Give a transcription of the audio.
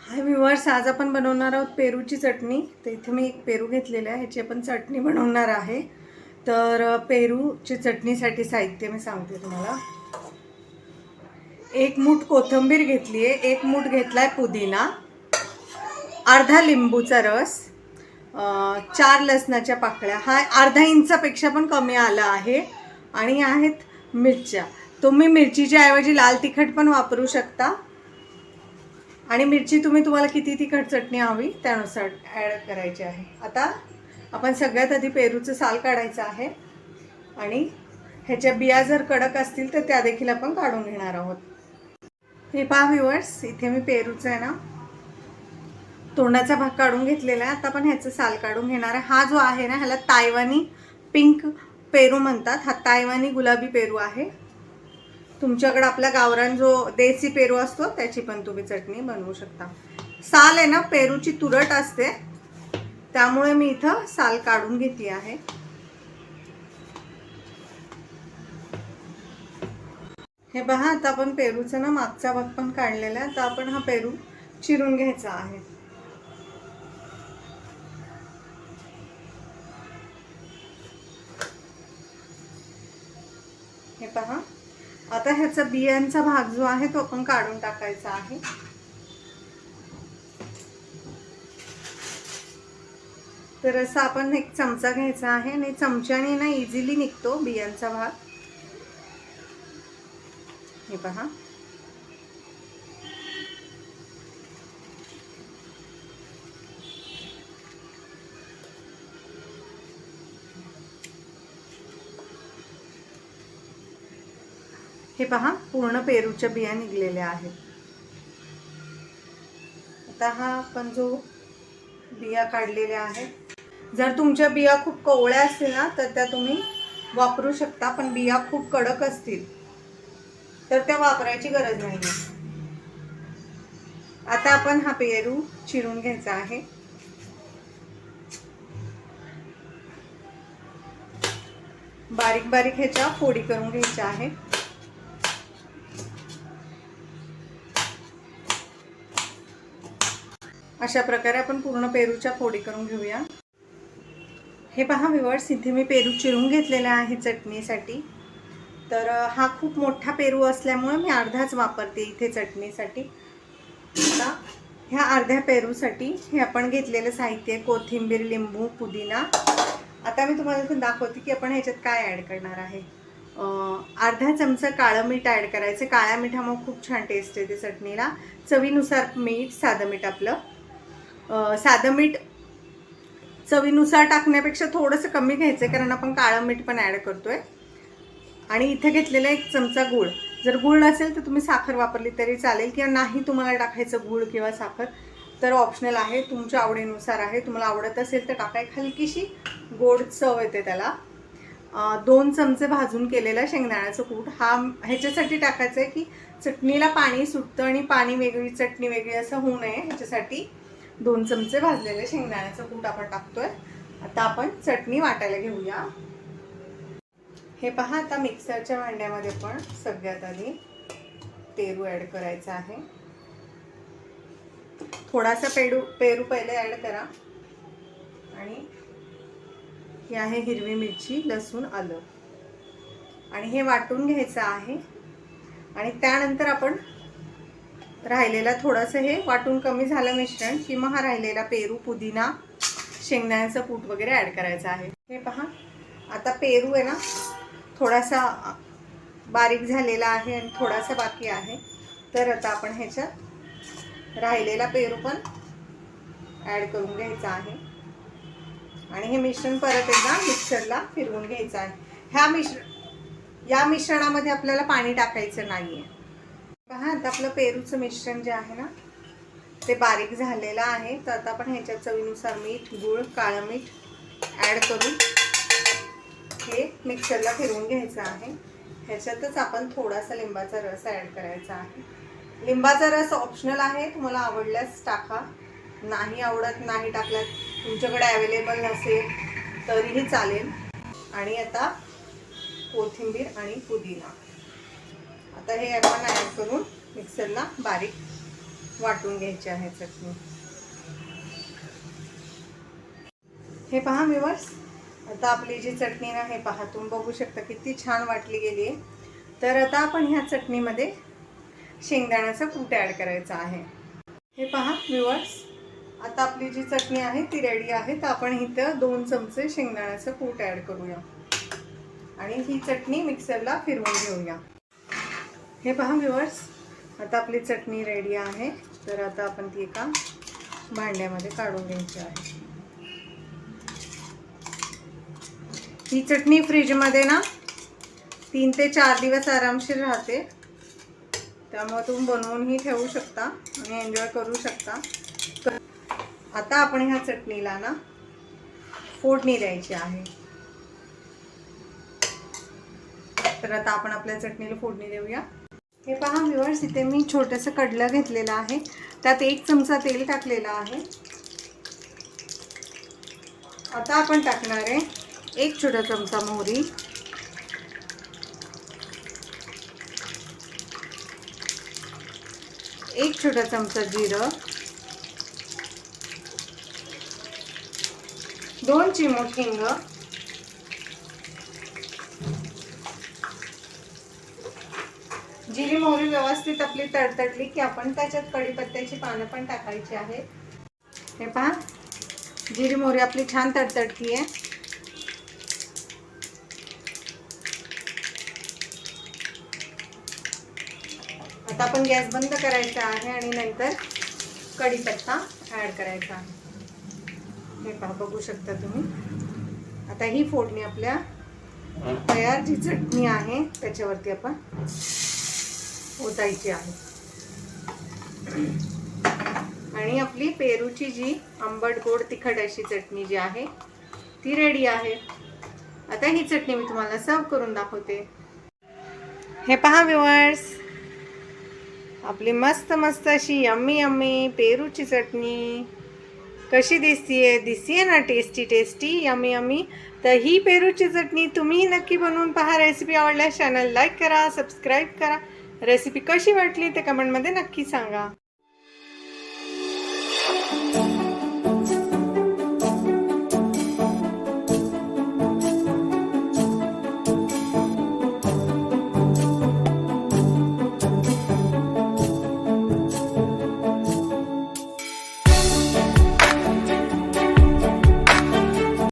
हाय viewers, आज आपण बनवणार आहोत पेरूची चटणी. तर इथे मी एक पेरू घेतलेला आहे, ह्याची आपण चटणी बनवणार आहे. तर पेरूची चटणीसाठी साहित्य मी सांगते तुम्हाला. 1 मूठ कोथिंबीर घेतली आहे, 1 मूठ घेतलाय पुदिना, अर्धा लिंबूचा रस, 4 लसणाच्या पाकळ्या, हा अर्धा इंचापेक्षा पण कमी आला आहे. आणि आहेत मिरच्या. तुम्ही मिरचीच्या ऐवजी लाल तिखट पण वापरू शकता. आणि मिरची तुम्हाला किती तिखट चटणी हवी त्यानुसार ॲड करायची आहे. आता आपण सगळ्यात आधी पेरूचं साल काढायचं आहे आणि ह्याच्या बिया जर कडक असतील तर त्या देखील आपण काढून घेणार आहोत. हे पहा व्ह्यूअर्स, इथे मी पेरूचं आहे ना तोंडाचा भाग काढून घेतलेला आहे. आता आपण ह्याचं साल काढून घेणार आहे. हा जो आहे ना, ह्याला तायवानी पिंक पेरू म्हणतात. हा तायवानी गुलाबी पेरू आहे. तुमच्याकडे आपला गावरान जो देसी पेरू असतो त्याची पण तुम्ही चटणी बनवू शकता. साल आहे ना, पेरूची तुरट असते, त्यामुळे मी इथं साल काढून घेतली आहे. हे पहा, आता आपण पेरूचा ना मागचा भाग पण काढलेला आहे. तर आपण हा पेरू चिरून घ्यायचा आहे. हे पहा, आता ह्याचा बियांचा भाग जो आहे तो आपण काढून टाकायचा आहे. तर असा आपण एक चमचा घ्यायचा आहे आणि चमच्याने ना इझिली निघतो बियांचा भाग. हे पहा, हे पहा, पूर्ण पेरूच्या बिया निघलेल्या आहेत. आता हा आपण जो बिया काढलेल्या आहेत, जर तुमच्या बिया खूप कोवळ्या असतील ना तर त्या तुम्ही वापरू शकता, पण बिया खूप कडक असतील तर त्या वापरायची गरज नाही. आता आपण हा पेरू चिरून घ्यायचा आहे. बारीक बारीक ह्याच्या फोडी करून घ्यायच्या आहे. अशा प्रकारे आपण पूर्ण पेरूच्या फोडी करून घेऊया. हे पहा व्ह्यूअर्स, इथे मी पेरू चिरून घेतलेला आहे चटणीसाठी. तर हा खूप मोठा पेरू असल्यामुळे मी अर्धाच वापरते इथे चटणीसाठी. आता ह्या अर्ध्या पेरूसाठी हे आपण घेतलेलं साहित्य, कोथिंबीर, लिंबू, पुदिना. आता मी तुम्हाला इथे दाखवते की आपण ह्याच्यात काय ॲड करणार आहे. अर्धा चमचा काळं मीठ ॲड करायचं. काळ्या मिठामुळे खूप छान टेस्ट येते चटणीला. चवीनुसार मीठ, साधं मीठ आपलं. साधं मीठ चवीनुसार टाकण्यापेक्षा थोडंसं कमी घ्यायचं आहे, कारण आपण काळं मीठ पण ॲड करतोय. आणि इथे घेतलेला 1 चमचा गूळ. जर गूळ नसेल तर तुम्ही साखर वापरली तरी चालेल, किंवा नाही तुम्हाला टाकायचं गूळ किंवा साखर तर ऑप्शनल आहे, तुमच्या आवडीनुसार आहे. तुम्हाला आवडत असेल तर टाकाय. हलकीशी गोड चव येते त्याला. 2 चमचे भाजून केलेला शेंगदाण्याचं कूट हा ह्याच्यासाठी टाकायचं आहे की चटणीला पाणी सुटतं आणि पाणी वेगळी चटणी वेगळी असं होऊ नये, ह्याच्यासाठी 2 चमचे भाजलेले शेंगदाण्याचं कूट आपण टाकतोय. आता आपण चटणी वाटायला घेऊया. हे पहा, आता मिक्सरच्या भांड्यामध्ये पण सगळ्यात आधी पेरू ॲड करायचा आहे. थोडासा पेरू पहिले ॲड करा. आणि ही आहे हिरवी मिरची, लसूण, आलं, आणि हे वाटून घ्यायचं आहे. आणि त्यानंतर आपण राहिलेला थोडंसं हे वाटून कमी झालं मिश्रण की मग हा राहिलेला पेरू, पुदिना, शेंगदाण्याचं कूट वगैरे ॲड करायचं आहे. हे पहा, आता पेरू आहे ना थोडासा बारीक झालेला आहे आणि थोडासा बाकी आहे. तर आता आपण ह्याच्यात राहिलेला पेरू पण ॲड करून घ्यायचा आहे. आणि हे मिश्रण परत एकदा मिक्सरला फिरवून घ्यायचं आहे. या मिश्रणामध्ये आपल्याला पाणी टाकायचं नाही आहे. पहा, आता आपलं पेरूचं मिश्रण जे आहे ना ते बारीक झालेलं आहे. तर आता आपण ह्याच्यात चवीनुसार मीठ, गूळ, काळं मीठ ॲड करून हे मिक्सरला फिरवून घ्यायचं आहे. ह्याच्यातच आपण थोडासा लिंबाचा रस ॲड करायचा आहे. लिंबाचा रस ऑप्शनल आहे, तुम्हाला आवडल्यास टाका, नाही आवडत नाही टाकल्यास, तुमच्याकडे अवेलेबल नसेल तरीही चालेल. आणि आता कोथिंबीर आणि पुदिना, आता हे आपण ॲड करून मिक्सरला बारीक वाटून घ्यायची आहे चटणी। हे पहा व्ह्यूअर्स, आता आपली जी चटणी ना, हे पहा तुम्ही बघू शकता किती छान वाटली गेली आहे। तर आता आपण ह्या चटणीमध्ये शेंगदाण्याचा कूट ॲड करायचा आहे। हे पहा व्ह्यूअर्स, आता आपली जी चटणी आहे ती रेडी आहे। तर आपण इथं 2 चमचे शेंगदाण्याचं कूट ॲड करूया आणि ही चटणी मिक्सरला फिरवून घेऊया। हे पहा व्ह्यूअर्स, आता आपली चटणी रेडी आहे। तर आता आपण ती एका भांड्यामध्ये काढून घ्यायची आहे। ही चटणी फ्रीजमध्ये ना 3 ते 4 दिवस आरामशीर राहते, त्यामुळे तुम्ही बनवूनही ठेवू शकता आणि एन्जॉय करू शकता। आता आपण ह्या चटणीला ना फोडणी द्यायची आहे। तर आता आपण आपल्या चटणीला फोडणी देऊया। हे पहा व्ह्यूअर्स, इथे मी छोटंसं कडलं घेतलेलं आहे, त्यात 1 चमचा तेल टाकलेला आहे। आता आपण टाकणार आहे 1 छोटा चमचा मोहरी, 1 छोटा चमचा जिरं, 2 चिमूट हिंग, जिरी मोहरी व्यवस्थित आपली तडतडली की आपण त्याच्यात कढीपत्त्याची पानं पण टाकायची आहे। हे पहा, जिरी मोहरी आपली छान तडतडती आहे। आता आपण गॅस बंद करायचा आहे आणि नंतर कढीपत्ता ॲड करायचा आहे। हे पहा, बघू शकता तुम्ही। आता ही फोडणी आपल्या तयार जी चटणी आहे त्याच्यावरती आपण ओतायची आहे आणि आपली पेरूची जी आंबट गोड तिखट अशी चटणी जी आहे ती रेडी आहे। आता ही चटणी मी तुम्हाला सर्व करून दाखवते। हे पहा व्ह्यूअर्स, आपली मस्त मस्त अशी यम्मी यम्मी पेरूची चटणी कशी दिसतीये ना, टेस्टी टेस्टी यम्मी यम्मी। तर ही पेरूची चटणी तुम्ही नक्की बनवून पहा। रेसिपी आवडल्यास चॅनल लाईक करा, सबस्क्राईब करा। रेसिपी कशी वाटली ते कमेंटमध्ये नक्की सांगा।